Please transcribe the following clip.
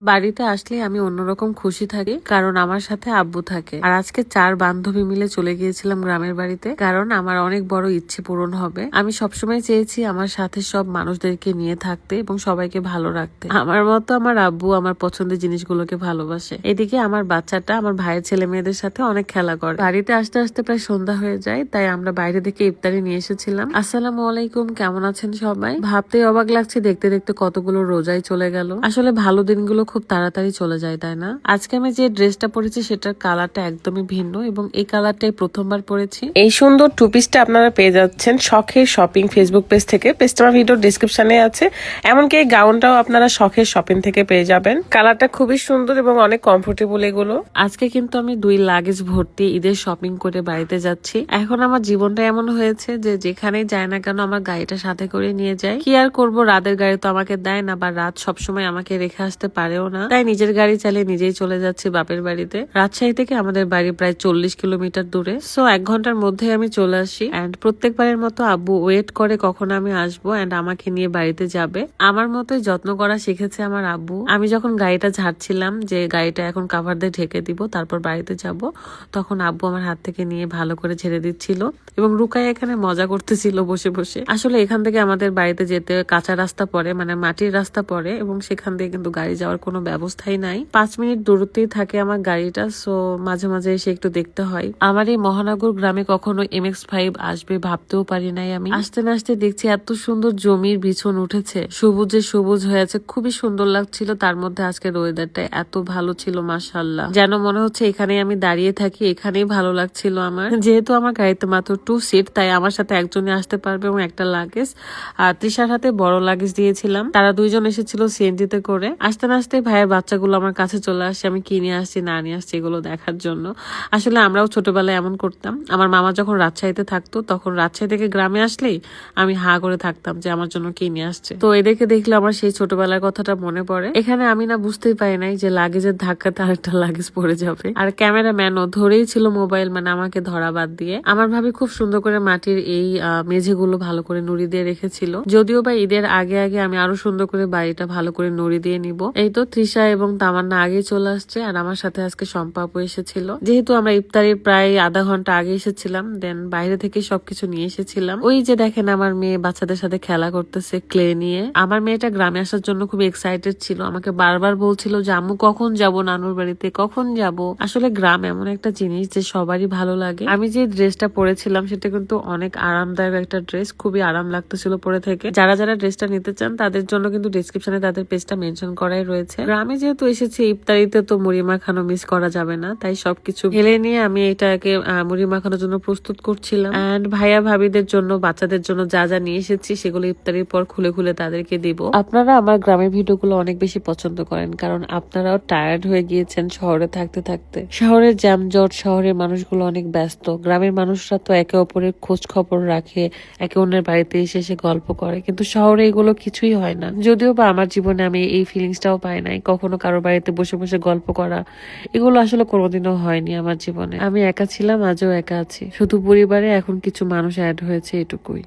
বাড়িতে আসলে আমি অন্যরকম খুশি থাকি, কারণ আমার সাথে আব্বু থাকে। আর আজকে 4 বান্ধবী মিলে চলে গিয়েছিলাম গ্রামের বাড়িতে, কারণ আমার অনেক বড় ইচ্ছে পূরণ হবে। আমি সবসময় চেয়েছি আমার সাথে সব মানুষদেরকে নিয়ে থাকতে এবং সবাইকে ভালো রাখতে। আমার মতো আমার আব্বু আমার পছন্দের জিনিসগুলোকে ভালোবাসে। এদিকে আমার বাচ্চাটা আমার ভাইয়ের ছেলে মেয়েদের সাথে অনেক খেলা করে। বাড়িতে আসতে আসতে প্রায় সন্ধ্যা হয়ে যায়, তাই আমরা বাইরে থেকে ইফতারি নিয়ে এসেছিলাম। আসসালামু আলাইকুম, কেমন আছেন সবাই? ভাবতেই অবাক লাগছে, দেখতে দেখতে কতগুলো রোজাই চলে গেল। আসলে ভালো দিনগুলো খুব তাড়াতাড়ি চলে যায়, তাই না? আজকে আমি যে ড্রেসটা পরেছি সেটার কালারটা একদমই ভিন্ন এবং এই কালারটাই প্রথমবার পরেছি। এই সুন্দর টু পিসটা আপনারা পেয়ে যাচ্ছেন শখের শপিং ফেসবুক পেজ থেকে। পেজটা আমার ভিডিও ডিসক্রিপশনে আছে। এমনকি এই গাউনটাও আপনারা শখের শপিং থেকে পেয়ে যাবেন। কালারটা খুবই সুন্দর এবং অনেক কমফোর্টেবল এগুলো। আজকে কিন্তু আমি 2 লাগেজ ভর্তি ঈদের শপিং করে বাড়িতে যাচ্ছি। এখন আমার জীবনটা এমন হয়েছে যে যেখানেই যায় না কেন আমার গাড়িটা সাথে করে নিয়ে যায়। কি আর করব, রাতের গাড়ি তো আমাকে দেয় না, বা রাত সবসময় আমাকে রেখে আসতে পারেও না। তাই নিজের গাড়ি চালিয়ে নিজেই চলে যাচ্ছি বাপের বাড়িতে। রাজশাহী থেকে আমাদের বাড়ি প্রায় 40 কিলোমিটার দূরে। সো 1 ঘন্টার মধ্যে আমি চলে আসি। এন্ড প্রত্যেকবারের মতো আব্বু ওয়েট করে কখন আমি আসবো এন্ড আমাকে নিয়ে বাড়িতে যাবে। আমার মতোই যত্ন করা শিখেছে আমার আব্বু। আমি যখন গাড়িটা ঝাড়ছিলাম যে গাড়িটা এখন কাভার দিয়ে ঢেকে দিব, তারপর বাড়িতে যাব, তখন আব্বু আমার হাত থেকে নিয়ে ভালো করে ঝেড়ে দিচ্ছিল এবং রুকাই এখানে মজা করতেছিল বসে বসে। আসলে এখান থেকে আমাদের বাড়িতে যেতে কাঁচা রাস্তা পড়ে, মানে মাটির রাস্তা পড়ে, এবং সেখান দিয়ে কিন্তু গাড়ি যাওয়ার কোনো ব্যবস্থাই নাই। 5 মিনিট দূরত্বেই থাকে আমার গাড়িটা। সো মাঝে মাঝে এসে একটু দেখতে হয়। আমার এই মহানগর গ্রামে কখনো MX-5 আসবে ভাবতেও পারি নাই আমি। আসতে না আসতে দেখছি এত সুন্দর জমির বিছন উঠেছে, সবুজে সবুজ হয়ে আছে, খুবই সুন্দর লাগছিল। তার মধ্যে আজকের ওয়েদারটা এত ভালো ছিল, মাশাআল্লাহ, যেন মনে হচ্ছে এখানেই আমি দাঁড়িয়ে থাকি, এখানেই ভালো লাগছিল আমার। যেহেতু আমার গাড়িতে মাত্র 2 সিট, তাই আমার সাথে একজনই আসতে পারবে এবং একটা লাগেজ। আর তৃষার হাতে বড় লাগেজ দিয়েছিলাম। তারা 2 জন এসেছিল সিএনজিতে করে। আসতে না আসতে ভাইয়ের বাচ্চাগুলো আমার কাছে চলে আসছে, আমি কি নিয়ে আসছি না নিয়ে আসছি এগুলো দেখার জন্য। আসলে আমরাও ছোটবেলায় এমন করতাম। আমার মামা যখন রাজশাহীতে থাকতো, তখন রাজশাহী থেকে গ্রামে আসলেই আমি হা করে থাকতাম যে আমার জন্য কি নিয়ে আসছে। তো এদেরকে দেখলে আমার সেই ছোটবেলার কথাটা মনে পড়ে। এখানে আমি না বুঝতেই পারি নাই যে লাগেজের ধাক্কাতে আরেকটা লাগেজ পড়ে যাবে। আর ক্যামেরাম্যানও ধরেই ছিল মোবাইল, মানে আমাকে ধরা বাদ দিয়ে। আমার ভাবি খুব সুন্দর করে মাটির এই মেঝেগুলো ভালো করে নুড়ি দিয়ে রেখেছিল। যদিও বা ঈদের আগে আগে আমি আরো সুন্দর করে বাড়িটা ভালো করে নুড়ি দিয়ে নিব। এই তো তৃষা এবং তামান্না আগে চলে আসছে, আর আমার সাথে আজকে সম্পাপু এসেছিল। যেহেতু আমরা ইফতারির প্রায় আধা ঘন্টা আগে এসেছিলাম, দেন বাইরে থেকে সবকিছু নিয়ে এসেছিলাম। ওই যে দেখেন আমার মেয়ে বাচ্চাদের সাথে খেলা করতেছে ক্লে নিয়ে। আমার মেয়েটা গ্রামে আসার জন্য খুব এক্সাইটেড ছিল, আমাকে বারবার বলছিল যে আম্মু কখন যাব নানুর বাড়িতে, কখন যাব। আসলে গ্রাম এমন একটা জিনিস যে সবারই ভালো লাগে। আমি যে ড্রেসটা পরেছিলাম সেটা কিন্তু অনেক আরামদায়ক একটা ড্রেস, খুবই আরাম লাগতেছিল পরে থেকে। যারা যারা ড্রেসটা নিতে চান তাদের জন্য কিন্তু ডিসক্রিপশনে তাদের পেজটা মেনশন করাই রয়েছে। গ্রামে যেহেতু এসেছি, ইফতারিতে তো মুড়ি মাখানো মিস করা যাবে না, তাই সবকিছু ঢেলে নিয়ে আমি এটাকে মুড়ি মাখানোর জন্য প্রস্তুত করছিলাম। এন্ড ভাইয়া ভাবিদের জন্য, বাচ্চাদের জন্য যা যা নিয়ে এসেছি সেগুলো ইফতারির পর খুলে খুলে তাদেরকে দিব। আপনারা আমার গ্রামের ভিডিওগুলো অনেক বেশি পছন্দ করেন, কারণ আপনারাও টায়ার্ড হয়ে গিয়েছেন শহরে থাকতে থাকতে। শহরের জ্যামজট, শহরের মানুষগুলো অনেক ব্যস্ত। গ্রামের মানুষরা তো একে অপরের খোঁজ খবর রাখে, একে অন্যের বাড়িতে এসে এসে গল্প করে, কিন্তু শহরে এগুলো কিছুই হয় না। যদিও বা আমার জীবনে আমি এই ফিলিংসটাও পাই নাই, কখনো কারো বাড়িতে বসে বসে গল্প করা, এগুলো আসলে কোনোদিনও হয়নি আমার জীবনে। আমি একা ছিলাম, আজও একা আছি, শুধু পরিবারে এখন কিছু মানুষ অ্যাড হয়েছে, এটুকুই।